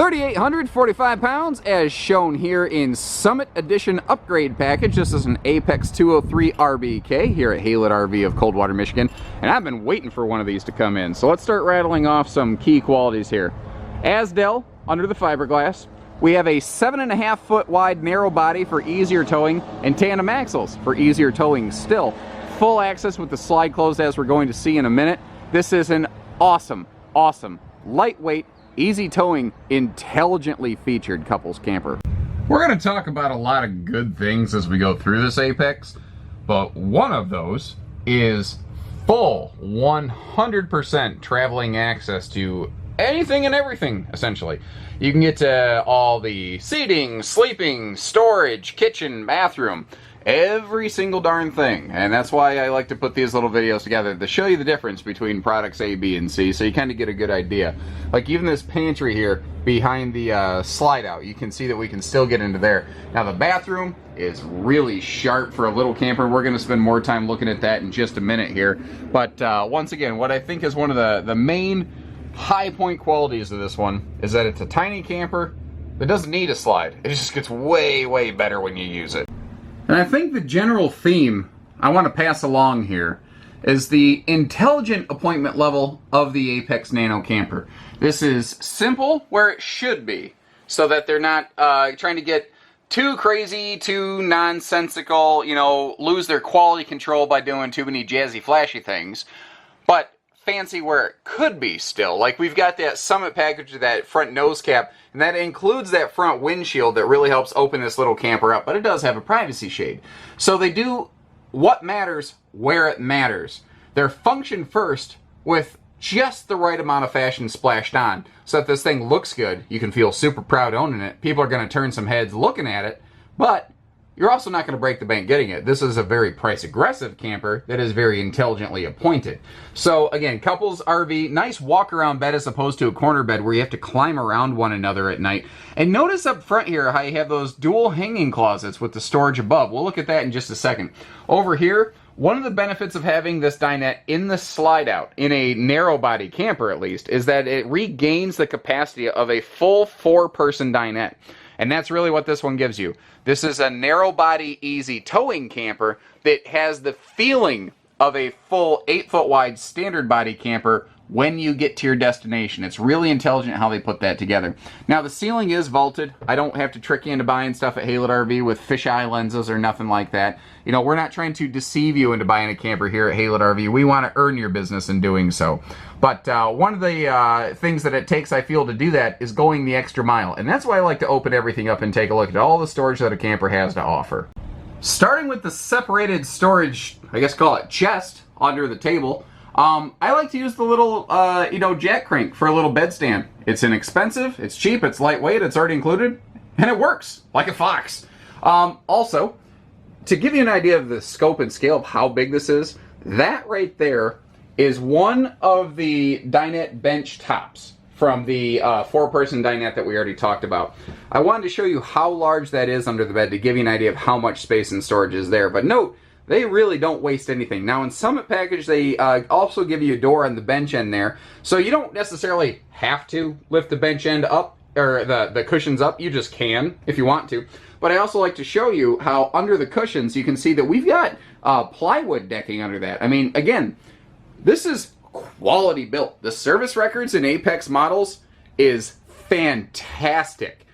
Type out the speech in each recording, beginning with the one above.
3,845 pounds as shown here in Summit Edition Upgrade Package. This is an Apex 203 RBK here at Haylett RV of Coldwater, Michigan. And I've been waiting for one of these to come in. So let's start rattling off some key qualities here. AZDEL under the fiberglass. We have a 7.5 foot wide narrow body for easier towing and tandem axles for easier towing still. Full access with the slide closed as we're going to see in a minute. This is an awesome, lightweight, easy towing, intelligently featured couples camper. We're going to talk about a lot of good things as we go through this Apex, but one of those is full 100% traveling access to anything and everything, essentially. You can get to all the seating, sleeping, storage, kitchen, bathroom, every single darn thing. And that's why I like to put these little videos together to show you the difference between products A, B, and C, so you kind of get a good idea. Like even this pantry here behind the slide out, you can see that we can still get into there. Now the bathroom is really sharp for a little camper. We're going to spend more time looking at that in just a minute here. But once again, what I think is one of the main high point qualities of this one is that it's a tiny camper that doesn't need a slide. It just gets way better when you use it. And I think the general theme I want to pass along here is the intelligent appointment level of the Apex Nano camper. This is simple where it should be, so that they're not trying to get too crazy, too nonsensical, you know, lose their quality control by doing too many jazzy, flashy things, but fancy where it could be still. Like we've got that Summit package, that front nose cap, and that includes that front windshield that really helps open this little camper up, but it does have a privacy shade. So they do what matters where it matters. They're function first with just the right amount of fashion splashed on, so that this thing looks good. You can feel super proud owning it. People are going to turn some heads looking at it, but you're also not going to break the bank getting it. This is a very price-aggressive camper that is very intelligently appointed. So again, couples RV, nice walk-around bed as opposed to a corner bed where you have to climb around one another at night. And notice up front here how you have those dual hanging closets with the storage above. We'll look at that in just a second. Over here, one of the benefits of having this dinette in the slide out, in a narrow body camper at least, is that it regains the capacity of a full 4-person dinette. And that's really what this one gives you. This is a narrow body, easy towing camper that has the feeling of a full 8 foot wide standard body camper when you get to your destination. It's really intelligent how they put that together. Now the ceiling is vaulted. I don't have to trick you into buying stuff at Haylett RV with fisheye lenses or nothing like that. You know, we're not trying to deceive you into buying a camper here at Haylett RV. We want to earn your business in doing so. But one of the things that it takes, I feel, to do that is going the extra mile. And that's why I like to open everything up and take a look at all the storage that a camper has to offer. Starting with the separated storage, I guess call it chest, under the table. I like to use the little, jack crank for a little bed stand. It's inexpensive, it's cheap, it's lightweight, it's already included, and it works like a fox. Also, to give you an idea of the scope and scale of how big this is, that right there is one of the dinette bench tops from the 4-person dinette that we already talked about. I wanted to show you how large that is under the bed to give you an idea of how much space and storage is there. But note, they really don't waste anything. Now in Summit package, they also give you a door on the bench end there, so you don't necessarily have to lift the bench end up, or the cushions up. You just can if you want to. But I also like to show you how under the cushions you can see that we've got plywood decking under that. I mean, again, this is quality built. The service records in Apex models is fantastic.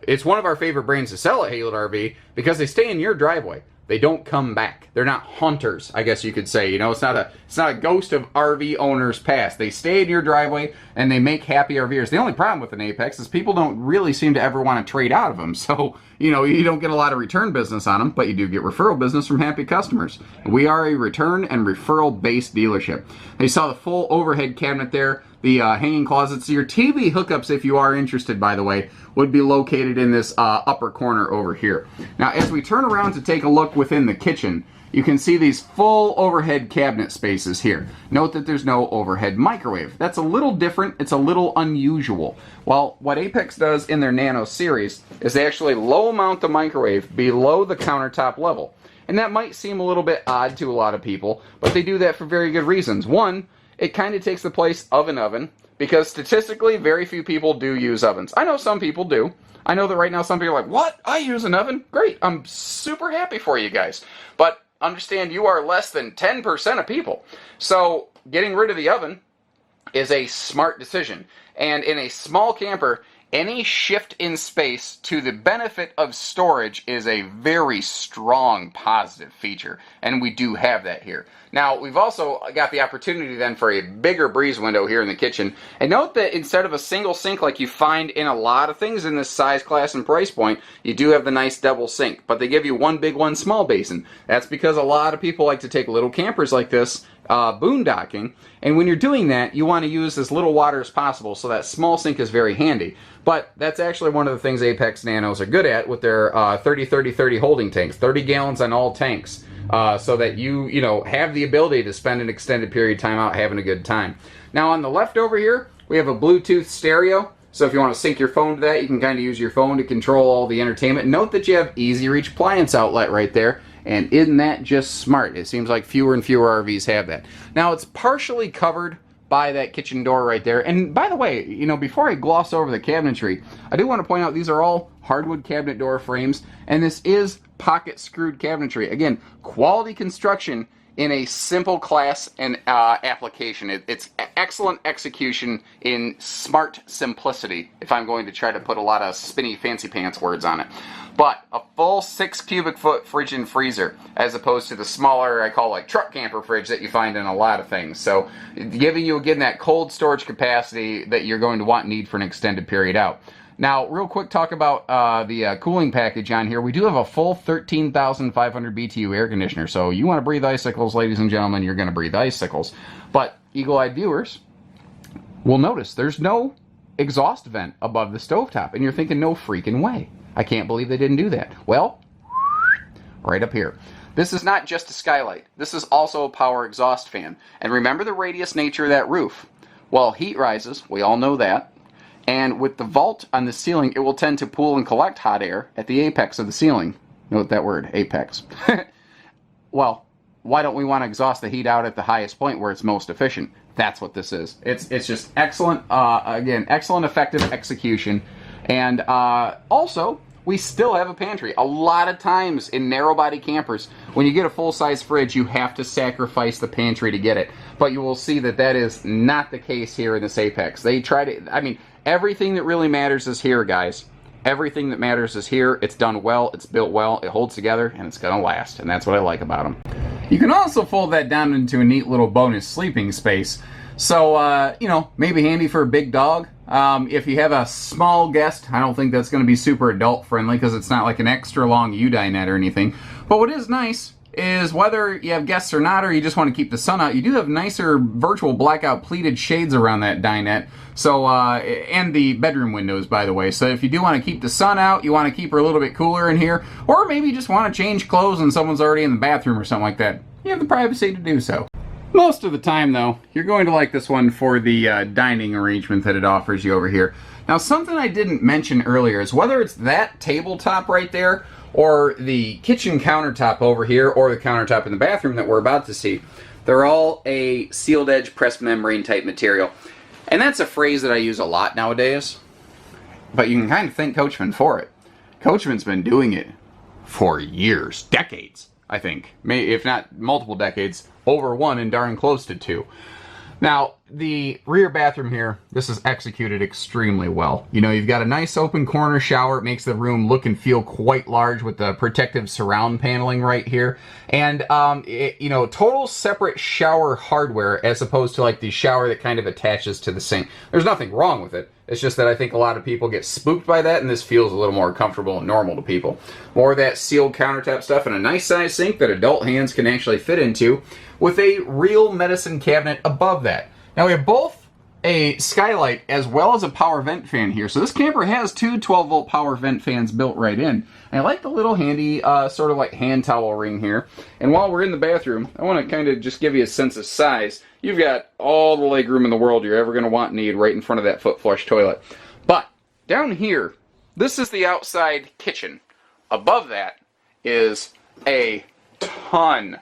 It's one of our favorite brands to sell at Haylett RV because they stay in your driveway. They don't come back. They're not haunters, I guess you could say. You know, it's not a ghost of RV owners past. They stay in your driveway and they make happy RVers. The only problem with an Apex is people don't really seem to ever want to trade out of them. So, you know, you don't get a lot of return business on them, but you do get referral business from happy customers. We are a return and referral based dealership. You saw the full overhead cabinet there, the hanging closets. Your TV hookups, if you are interested, by the way, would be located in this upper corner over here. Now, as we turn around to take a look within the kitchen, you can see these full overhead cabinet spaces here. Note that there's no overhead microwave. That's a little different. It's a little unusual. Well, what Apex does in their Nano series is they actually low mount the microwave below the countertop level. And that might seem a little bit odd to a lot of people, but they do that for very good reasons. One, it kind of takes the place of an oven. because statistically, very few people do use ovens. I know some people do. I know that right now some people are like, what? I use an oven? Great. I'm super happy for you guys. But understand you are less than 10% of people. So getting rid of the oven is a smart decision. And in a small camper, any shift in space to the benefit of storage is a very strong positive feature, and we do have that here. Now, we've also got the opportunity then for a bigger breeze window here in the kitchen, and note that instead of a single sink like you find in a lot of things in this size, class, and price point, you do have the nice double sink, but they give you one big, one small basin. That's because a lot of people like to take little campers like this boondocking, and when you're doing that, you want to use as little water as possible, so that small sink is very handy. But that's actually one of the things Apex Nanos are good at with their 30-30-30 holding tanks, 30 gallons on all tanks, so that you know, have the ability to spend an extended period of time out having a good time. Now on the left over here, we have a Bluetooth stereo. So if you want to sync your phone to that, you can kind of use your phone to control all the entertainment. Note that you have easy reach appliance outlet right there. And isn't that just smart? It seems like fewer and fewer RVs have that. Now it's partially covered by that kitchen door right there. And by the way, you know, before I gloss over the cabinetry, I do want to point out these are all hardwood cabinet door frames, and this is pocket screwed cabinetry. Again, quality construction in a simple class and application. It's excellent execution in smart simplicity, if I'm going to try to put a lot of spinny fancy pants words on it. But a full 6 cubic foot fridge and freezer, as opposed to the smaller, I call like truck camper fridge that you find in a lot of things. So giving you, again, that cold storage capacity that you're going to want and need for an extended period out. Now, real quick talk about the cooling package on here. We do have a full 13,500 BTU air conditioner. So you want to breathe icicles, ladies and gentlemen, you're going to breathe icicles. But eagle-eyed viewers will notice there's no exhaust vent above the stovetop. And you're thinking, no freaking way. I can't believe they didn't do that. Well, right up here. This is not just a skylight. This is also a power exhaust fan. And remember the radius nature of that roof. Well, heat rises. We all know that. And with the vault on the ceiling, it will tend to pool and collect hot air at the apex of the ceiling. Note that word, apex. Well, why don't we want to exhaust the heat out at the highest point where it's most efficient? That's what this is. It's just excellent, again, excellent effective execution. And also, we still have a pantry. A lot of times in narrow body campers, when you get a full-size fridge, you have to sacrifice the pantry to get it. But you will see that that is not the case here in this Apex. They try to, I mean, everything that really matters is here, guys. Everything that matters is here. It's done well, it's built well, it holds together, and it's going to last. And that's what I like about them. You can also fold that down into a neat little bonus sleeping space. So, you know, maybe handy for a big dog. If you have a small guest, I don't think that's going to be super adult friendly because it's not like an extra long U-dinette or anything. But what is nice is whether you have guests or not, or you just want to keep the sun out, you do have nicer virtual blackout pleated shades around that dinette. So, and the bedroom windows, by the way. So if you do want to keep the sun out, you want to keep her a little bit cooler in here, or maybe you just want to change clothes and someone's already in the bathroom or something like that, you have the privacy to do so. Most of the time, though, you're going to like this one for the dining arrangement that it offers you over here. Now, something I didn't mention earlier is whether it's that tabletop right there or the kitchen countertop over here or the countertop in the bathroom that we're about to see, they're all a sealed edge pressed membrane type material. And that's a phrase that I use a lot nowadays, but you can kind of thank Coachmen for it. Coachmen's been doing it for years, decades, I think. Maybe, if not multiple decades, over one and darn close to two. Now, the rear bathroom here, this is executed extremely well. You know, you've got a nice open corner shower. It makes the room look and feel quite large with the protective surround paneling right here. And, you know, total separate shower hardware as opposed to like the shower that kind of attaches to the sink. There's nothing wrong with it. It's just that I think a lot of people get spooked by that, and this feels a little more comfortable and normal to people. More of that sealed countertop stuff and a nice size sink that adult hands can actually fit into with a real medicine cabinet above that. Now we have both a Skylight as well as a power vent fan here. So this camper has two 12-volt power vent fans built right in. And I like the little handy sort of like hand towel ring here. And while we're in the bathroom, I want to kind of just give you a sense of size. You've got all the leg room in the world you're ever going to want and need right in front of that foot flush toilet. But down here, this is the outside kitchen. Above that is a ton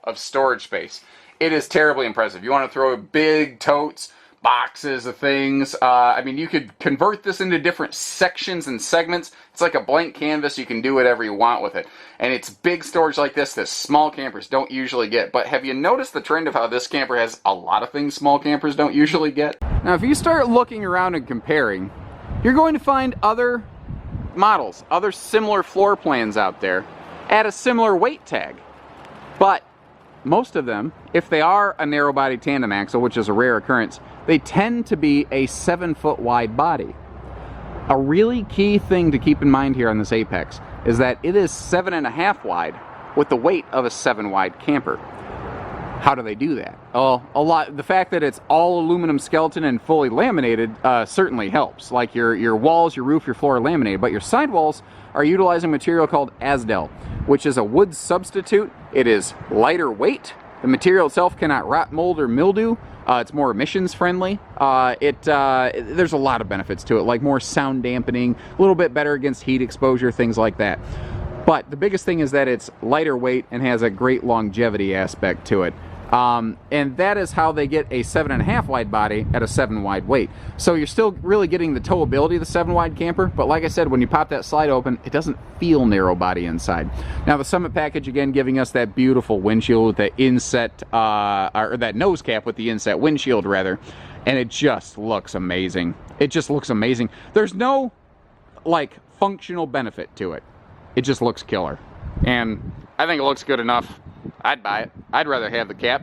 of storage space. It is terribly impressive. You want to throw big totes, boxes of things. I mean, you could convert this into different sections and segments. It's like a blank canvas. You can do whatever you want with it. And it's big storage like this that small campers don't usually get. But have you noticed the trend of how this camper has a lot of things small campers don't usually get? Now, if you start looking around and comparing, you're going to find other models, other similar floor plans out there at a similar weight tag. But most of them, if they are a narrow body tandem axle, which is a rare occurrence, they tend to be a 7-foot wide body. A really key thing to keep in mind here on this Apex is that it is 7.5 wide with the weight of a 7 wide camper. How do they do that? Oh, the fact that it's all aluminum skeleton and fully laminated certainly helps. Like your walls, your roof, your floor are laminated, but your sidewalls are utilizing material called AZDEL, which is a wood substitute. It is lighter weight. The material itself cannot rot, mold, or mildew. It's more emissions friendly. There's a lot of benefits to it, like more sound dampening, a little bit better against heat exposure, things like that. But the biggest thing is that it's lighter weight and has a great longevity aspect to it. And that is how they get a 7.5 wide body at a 7 wide weight. So you're still really getting the towability of the 7 wide camper, but like I said, when you pop that slide open, it doesn't feel narrow body inside. Now the Summit package, again, giving us that beautiful windshield with that inset, or that nose cap with the inset windshield rather, and it just looks amazing. It just looks amazing. There's no, like, functional benefit to it. It just looks killer. And I think it looks good enough. I'd buy it. I'd rather have the cap,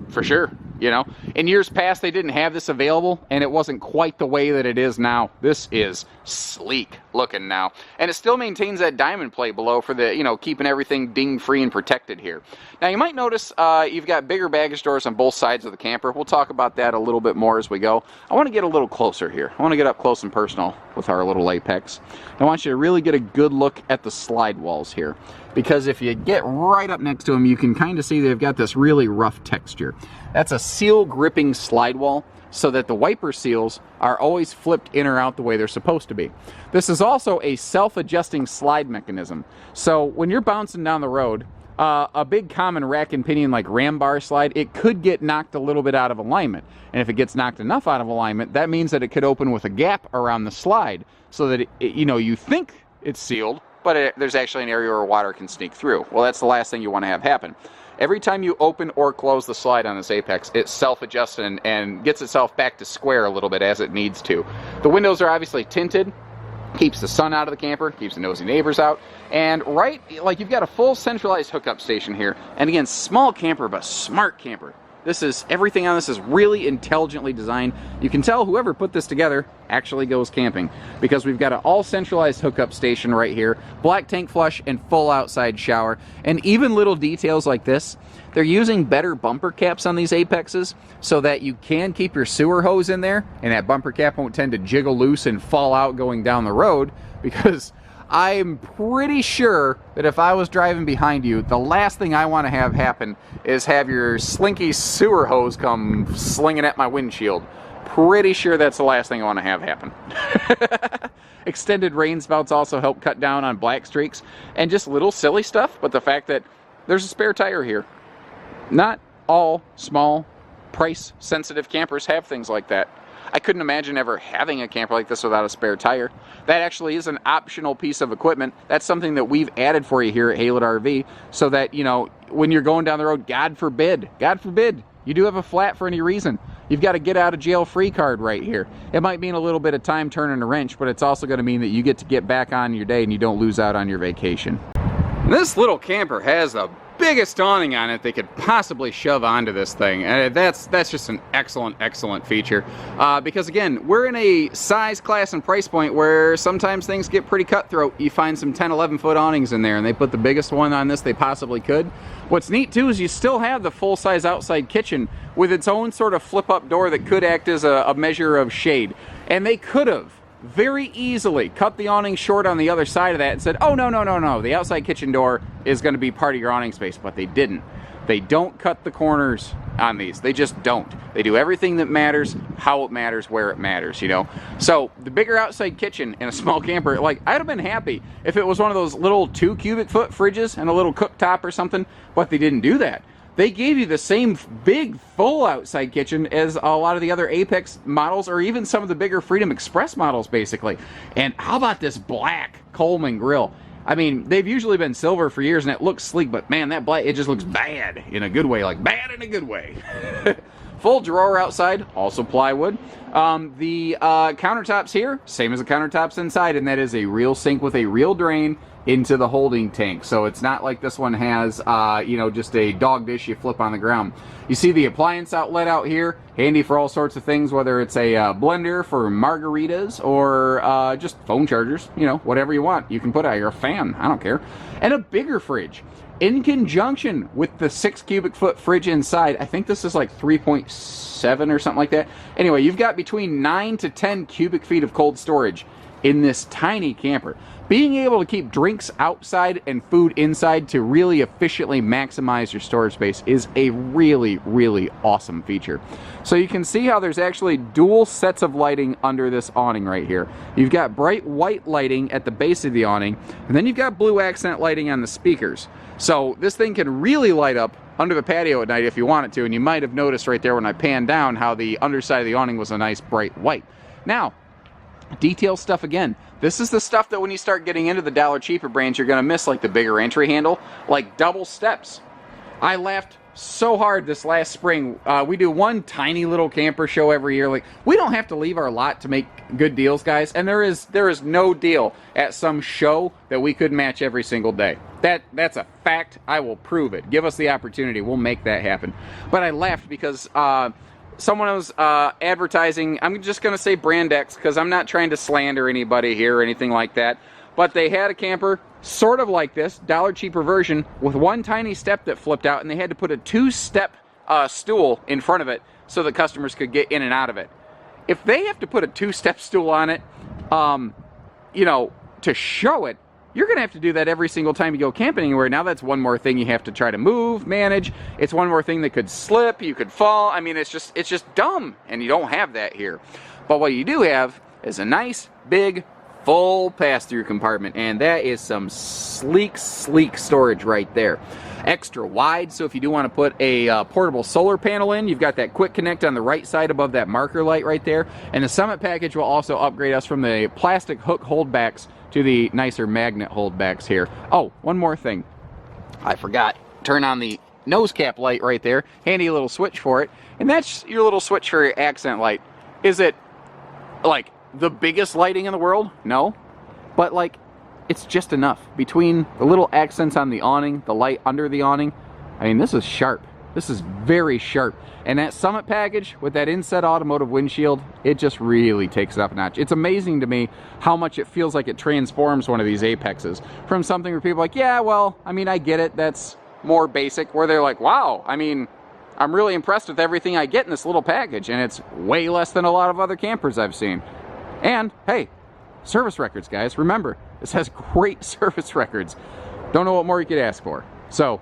for sure. You know, in years past they didn't have this available, and it wasn't quite the way that it is now. This is sleek looking now, and it still maintains that diamond plate below for the, you know, keeping everything ding free and protected here. Now you might notice you've got bigger baggage doors on both sides of the camper. We'll talk about that a little bit more as we go. I want to get a little closer here. I want to get up close and personal with our little Apex. I want you to really get a good look at the slide walls here, because if you get right up next to them, you can kind of see they've got this really rough texture. That's a seal gripping slide wall, so that the wiper seals are always flipped in or out the way they're supposed to be. This is also a self-adjusting slide mechanism. So when you're bouncing down the road, a big common rack and pinion like ram bar slide, it could get knocked a little bit out of alignment. And if it gets knocked enough out of alignment, that means that it could open with a gap around the slide, so that you know, you think it's sealed, but there's actually an area where water can sneak through. Well, that's the last thing you want to have happen. Every time you open or close the slide on this Apex, it self-adjusts and gets itself back to square a little bit as it needs to. The windows are obviously tinted, keeps the sun out of the camper, keeps the nosy neighbors out, and like you've got a full centralized hookup station here. And again, small camper, but smart camper. Everything on this is really intelligently designed. You can tell whoever put this together actually goes camping, because we've got an all centralized hookup station right here, black tank flush and full outside shower. And even little details like this, they're using better bumper caps on these Apexes so that you can keep your sewer hose in there, and that bumper cap won't tend to jiggle loose and fall out going down the road, because I'm pretty sure that if I was driving behind you, the last thing I want to have happen is have your slinky sewer hose come slinging at my windshield. Pretty sure that's the last thing I want to have happen. Extended rain spouts also help cut down on black streaks, and just little silly stuff, but the fact that there's a spare tire here. Not all small, price-sensitive campers have things like that. I couldn't imagine ever having a camper like this without a spare tire. That actually is an optional piece of equipment. That's something that we've added for you here at Hardwood RV, so that, you know, when you're going down the road, God forbid, you do have a flat for any reason, you've got a get out of jail free card right here. It might mean a little bit of time turning a wrench, but it's also going to mean that you get back on your day and you don't lose out on your vacation. This little camper has the biggest awning on it they could possibly shove onto this thing, and that's just an excellent feature, because again, we're in a size, class, and price point where sometimes things get pretty cutthroat. You find some 10-11 foot awnings in there, and they put the biggest one on this they possibly could. What's neat too is you still have the full-size outside kitchen with its own sort of flip-up door that could act as a measure of shade, and they could have very easily cut the awning short on the other side of that and said, oh, no, the outside kitchen door is going to be part of your awning space, but they didn't. They don't cut the corners on these. They just don't. They do everything that matters, how it matters, where it matters, you know. So the bigger outside kitchen in a small camper, like, I'd have been happy if it was one of those little 2 cubic foot fridges and a little cooktop or something, but they didn't do that. they gave you the same big full outside kitchen as a lot of the other Apex models, or even some of the bigger Freedom Express models, basically. And how about this black Coleman grill? I mean, they've usually been silver for years, and it looks sleek, but man, that black, it just looks bad in a good way, like bad in a good way. Full drawer outside, also plywood. The countertops here, same as the countertops inside, and that is a real sink with a real drain into the holding tank. So it's not like this one has, you know, just a dog dish you flip on the ground. You see the appliance outlet out here, handy for all sorts of things, whether it's a blender for margaritas or just phone chargers, you know, whatever you want. You can put out your fan, I don't care. And a bigger fridge. In conjunction with the 6 cubic foot fridge inside, I think this is like 3.7 or something like that. Anyway, you've got between 9 to 10 cubic feet of cold storage in this tiny camper. Being able to keep drinks outside and food inside to really efficiently maximize your storage space is a really, really awesome feature. So you can see how there's actually dual sets of lighting under this awning right here. You've got bright white lighting at the base of the awning, and then you've got blue accent lighting on the speakers. So this thing can really light up under the patio at night if you want it to, and you might have noticed right there when I panned down how the underside of the awning was a nice bright white. Now, detail stuff again. This is the stuff that when you start getting into the Dollar Cheaper brands, you're going to miss, like the bigger entry handle, like double steps. I laughed so hard this last spring. We do one tiny little camper show every year. Like, we don't have to leave our lot to make good deals, guys. And there is no deal at some show that we could match every single day. That's a fact. I will prove it. Give us the opportunity. We'll make that happen. But I laughed because someone was advertising, I'm just going to say Brand X because I'm not trying to slander anybody here or anything like that, but they had a camper sort of like this, Dollar Cheaper version, with one tiny step that flipped out, and they had to put a 2-step stool in front of it so that customers could get in and out of it. If they have to put a 2-step stool on it, you know, to show it, you're going to have to do that every single time you go camping anywhere. Now that's one more thing you have to try to move, manage. It's one more thing that could slip, you could fall. I mean, it's just dumb, and you don't have that here. But what you do have is a nice, big, full pass-through compartment, and that is some sleek, sleek storage right there. Extra wide, so if you do want to put a portable solar panel in, you've got that quick connect on the right side above that marker light right there. And the Summit package will also upgrade us from the plastic hook holdbacks to the nicer magnet holdbacks here. Oh, one more thing. I forgot. Turn on the nose cap light right there. Handy little switch for it. And that's your little switch for your accent light. Is it, like, the biggest lighting in the world? No. But, like, it's just enough. Between the little accents on the awning, the light under the awning, I mean, this is sharp. This is very sharp. And that Summit package with that inset automotive windshield, it just really takes it up a notch. It's amazing to me how much it feels like it transforms one of these Apexes from something where people are like, yeah, well, I mean, I get it. That's more basic, where they're like, wow, I mean, I'm really impressed with everything I get in this little package. And it's way less than a lot of other campers I've seen. And, hey, service records, guys. Remember, this has great service records. Don't know what more you could ask for. So,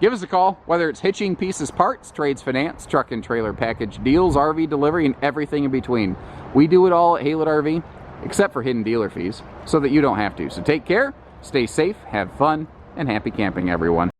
give us a call, whether it's hitching, pieces, parts, trades, finance, truck and trailer package deals, RV delivery, and everything in between. We do it all at Hardwood RV, except for hidden dealer fees, so that you don't have to. So take care, stay safe, have fun, and happy camping, everyone.